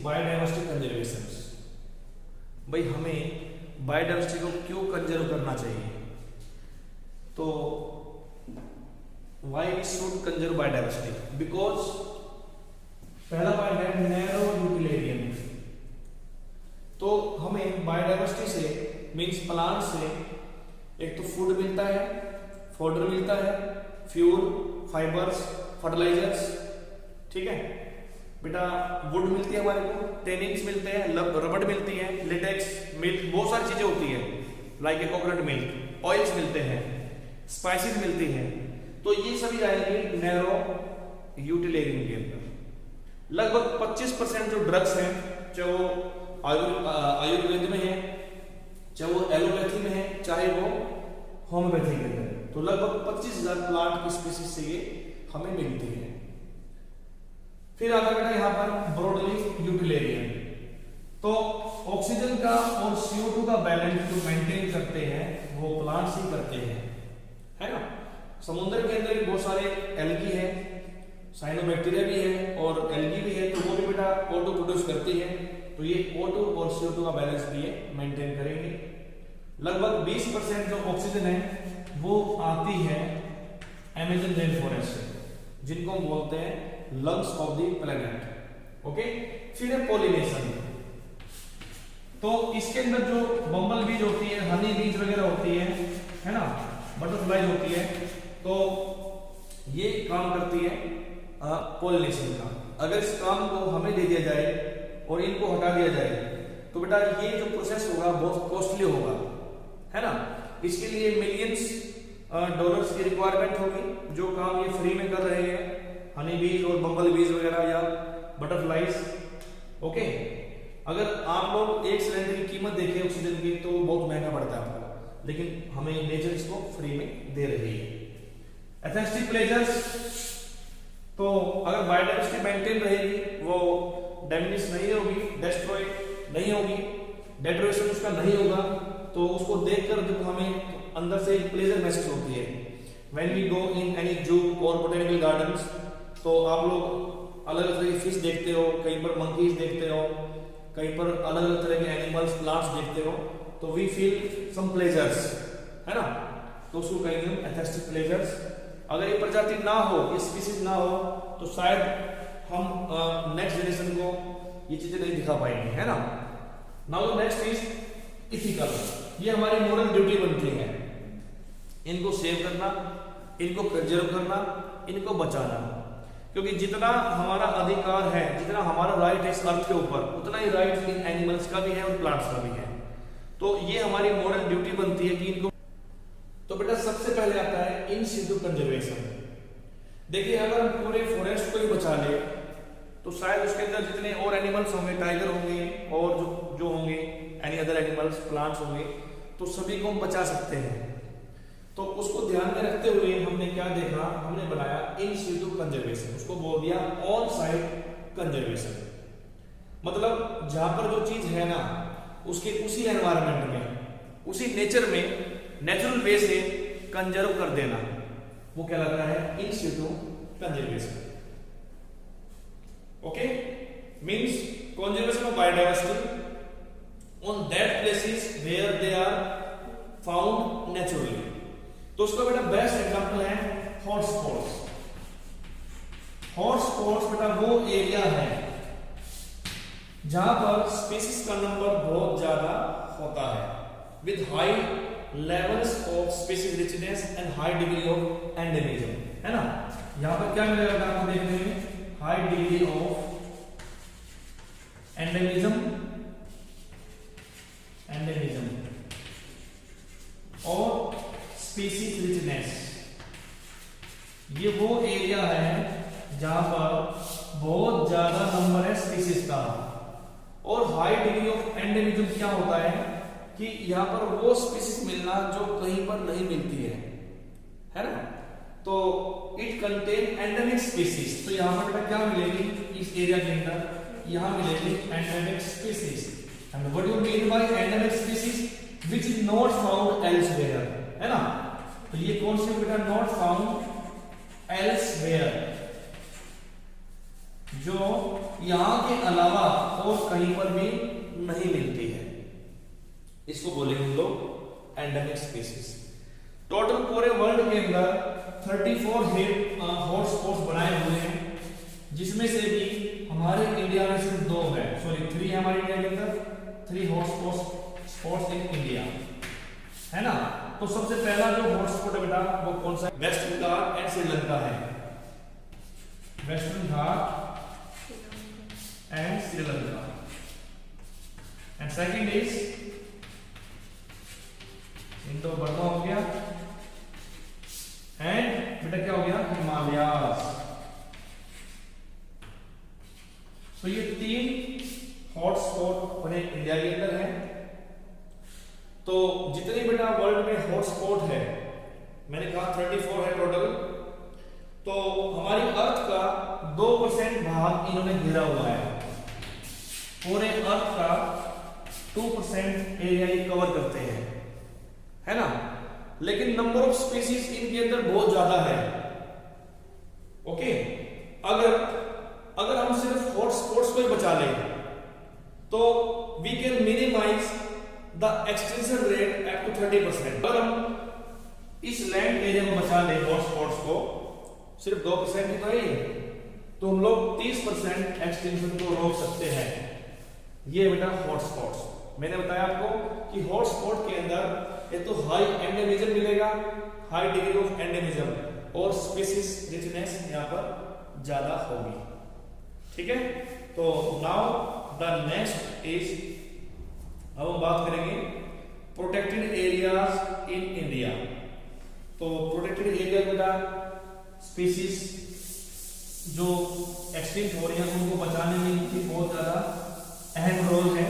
Biodiversity conservation. भाई हमें biodiversity को क्यों कंजर्व करना चाहिए? तो why we should conserve biodiversity? Because पहला पॉइंट है नैरो यूटिलिटेरियन। तो हमें बायोडायवर्सिटी से मींस प्लांट से एक तो फूड मिलता है, फोडर मिलता है, फ्यूल, फाइबर्स, फर्टिलाइजर्स, ठीक है बेटा, वुड मिलती है हमारे को, टेनिंग्स मिलते हैं, रबड़ मिलती है, लेटेक्स, मिल्क, बहुत सारी चीजें होती है, like a coconut milk, oils मिलते हैं, स्पाइसेस मिलती हैं। तो ये सभी आएंगे नैरो यूटिलिटेरियन के अंदर। लगभग 25% जो ड्रग्स हैं, चाहे वो आयुर्वेद में है, चाहे वो एलोपैथी में है, चाहे वो होम्योपैथी के अंदर, तो लगभग 25,000 प्लांट की स्पीसीज से ये हमें मिलती है। फिर आता है यहाँ पर ब्रॉडली यूटिलिटेरियन। तो ऑक्सीजन का और CO2 का बैलेंस जो मेंटेन करते हैं वो प्लांट्स ही करते हैं, है ना। समुद्र के अंदर भी बहुत सारे एल्गी है, साइनोबैक्टीरिया भी है और एल्गी भी है, तो वो भी बेटा O2 प्रोड्यूस करती है, तो ये O2 और CO2 का बैलेंस भी ये मेंटेन करेंगे। लगभग 20% जो ऑक्सीजन है वो आती है अमेज़न रेन फॉरेस्ट से, जिनको हम बोलते हैं lungs of the planet. Okay, फिर है पॉलिनेशन। तो इसके अंदर जो बम्बल बीज होती है, हनी बीज वगैरह होती है ना, बटरफ्लाई होती है, तो ये काम करती है पॉलिनेशन का। अगर इस काम को हमें दे दिया जाए और इनको हटा दिया जाए तो बेटा ये जो प्रोसेस होगा बहुत कॉस्टली होगा, है ना। इसके लिए मिलियंस डॉलर्स की रिक्वायरमेंट होगी। जो काम ये फ्री में कर रहे हैं, हनी बीज और बम्बल बीज वगैरह या बटरफ्लाइज, ओके। अगर आप लोग एक सिलेंडर की कीमत देखें ऑक्सीजन की तो बहुत महंगा पड़ता है आपको, लेकिन हमें नेचर इसको फ्री में दे रही है। एस्थेटिक प्लेजर्स, तो अगर बायोडायवर्सिटी मेंटेन रहेगी, वो डैमेज नहीं होगी, डिस्ट्रॉय नहीं होगी, डेटरेशन उसका नहीं होगा, तो उसको देखकर जब हमें अंदर से एक प्लेजर महसूस होती है। When we go in any zoo और बोटेनिकल गार्डन्स, तो आप लोग अलग अलग तरह की फिश देखते हो, कहीं पर मंकीज देखते हो, कहीं पर अलग अलग तरह के एनिमल्स, प्लांट्स देखते हो, तो वी फील सम प्लेजर्स, है ना, तो उसको कहेंगे हम एस्थेटिक प्लेजर्स। अगर ये प्रजाति ना हो, ये स्पीसीज ना हो, तो शायद हम नेक्स्ट जनरेशन को ये चीजें नहीं दिखा पाएंगे, है ना। Now next is ethical. ये हमारी मोरल ड्यूटी बनती है, इनको सेव करना, इनको कंजर्व करना, इनको बचाना, क्योंकि जितना हमारा अधिकार है, जितना हमारा राइट है इस अर्थ के ऊपर, उतना ही राइट इन एनिमल्स का भी है और प्लांट्स का भी है। तो ये हमारी मोरल ड्यूटी बनती है कि इनको। तो बेटा सबसे पहले आता है इन सिटू कंजर्वेशन। देखिए अगर हम पूरे फॉरेस्ट को ही बचा ले तो शायद उसके अंदर जितने और एनिमल्स होंगे, टाइगर होंगे और जो होंगे एनी अदर एनिमल्स, प्लांट्स होंगे, तो सभी को हम बचा सकते हैं। तो उसको ध्यान में रखते हुए हमने क्या देखा, हमने बनाया इन सिटू कंजर्वेशन, उसको बोल दिया ऑन साइट कंजर्वेशन। मतलब जहां पर जो चीज है ना, उसके उसी एनवायरनमेंट में, उसी नेचर में, नेचुरल वे से कंजर्व कर देना, वो क्या लगता है in situ conservation. Okay, means conservation of biodiversity on that places where they are found naturally. तो उसका बेटा बेस्ट एग्जांपल है हॉटस्पॉट्स। हॉटस्पॉट्स बेटा वो एरिया है जहां पर स्पीसीज का नंबर बहुत ज्यादा होता है, with high levels of species richness and high degree of endemism, है ना। यहां पर क्या मिलेगा आपको देखने में, हाई डिग्री ऑफ एंडेमिज्म और स्पीसीज रिचनेस। ये वो एरिया है जहां पर बहुत ज्यादा नंबर है स्पीसीज का। और हाई डिग्री ऑफ एंडेमिज्म क्या होता है कि यहां पर वो स्पीसीज मिलना जो कहीं पर नहीं मिलती है ना। तो इट कंटेन एंडेमिक स्पीसीज। तो यहां पर क्या मिलेगी इस एरिया के अंदर, यहां मिलेगी endemic species. And what do you mean by endemic species? Which is not found elsewhere, है ना। तो ये कौन सी बेटा, नॉट फाउंड एल्सवेयर, जो यहाँ के अलावा और कहीं पर भी नहीं मिलती है, इसको बोलेंगे हम लोग एंडेमिक स्पीसीज। टोटल पूरे वर्ल्ड के अंदर 34 हॉटस्पॉट्स बनाए हुए हैं, जिसमें से भी हमारे इंडिया में सिर्फ 2 है, सॉरी 3 है हमारे इंडिया के अंदर, 3 हॉटस्पॉट्स इन इंडिया, है ना। तो सबसे पहला जो हॉटस्पॉट है बेटा वो कौन सा है? वेस्टर्न घाट एंड श्रीलंका है, western Ghat and Sri Lanka. And second is Indo Burma हो गया, एंड बेटा क्या हो गया? हिमालयास। तो ये 3 हॉटस्पॉट अपने इंडिया के अंदर है। तो जितने बेटा वर्ल्ड में हॉटस्पॉट है, मैंने कहा 34 है टोटल, तो हमारी अर्थ का 2% भाग इन्होंने घेरा हुआ है, पूरे अर्थ का 2% एरिया ये कवर करते हैं, है ना। लेकिन नंबर ऑफ स्पीसीज इनके अंदर बहुत ज्यादा है। ओके, अगर हम सिर्फ हॉटस्पॉट्स को ही बचा लें तो we can minimise the extension rate at to 30%। अगर हम इस लैंड एरिया को बचा लें हॉटस्पॉट्स को, सिर्फ 2% ही तो है, तो हम लोग 30% एक्सटेंशन को रोक सकते हैं। ये बेटा हॉटस्पॉट्स, मैंने बताया आपको कि हॉटस्पॉट के अंदर ये तो हाई एंडेमिज्म मिलेगा, हाई डिग्री ऑफ एंडेमिज्म, और स्पीसीज रिचनेस यहां पर ज्यादा होगी। ठीक है, तो नाउ द नेक्स्ट इज, अब हम बात करेंगे प्रोटेक्टेड एरियाज इन इंडिया। तो प्रोटेक्टेड एरिया बेटा स्पीसीज जो एक्सटिंक्ट हो रही है उनको बचाने में इनकी बहुत ज्यादा अहम रोल है।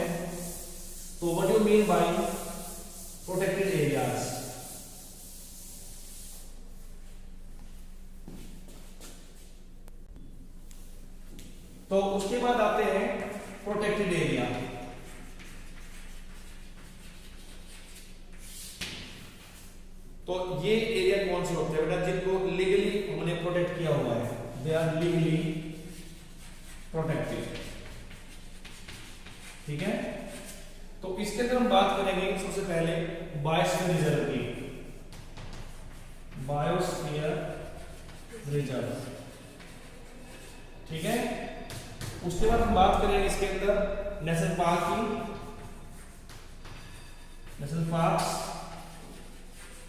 तो what you mean by protected areas? तो उसके बाद आते हैं प्रोटेक्टेड एरिया। तो ये एरिया कौन से होते हैं बेटा? जिनको लीगली हमने प्रोटेक्ट किया हुआ है, दे आर लीगली प्रोटेक्टेड। ठीक है, तो इसके अंदर हम बात करेंगे सबसे पहले बायोस्फीयर रिजर्व की, बायोस्फीयर रिजर्व। ठीक है, उसके बाद हम बात करेंगे इसके अंदर नेशनल पार्क की, national parks,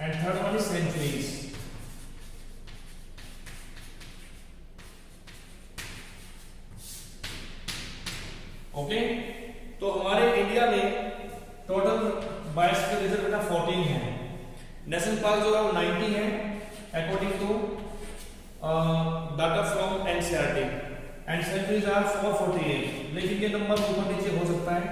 and third one is sanctuaries. Okay, तो हमारे इंडिया में टोटल बायोस्फीयर रिजर्व बेटा 14 है। नेशनल पार्क जो है वो 90 है according to data from NCERT, and sanctuaries are 448, लेकिन ये नंबर ऊपर नीचे हो सकता है।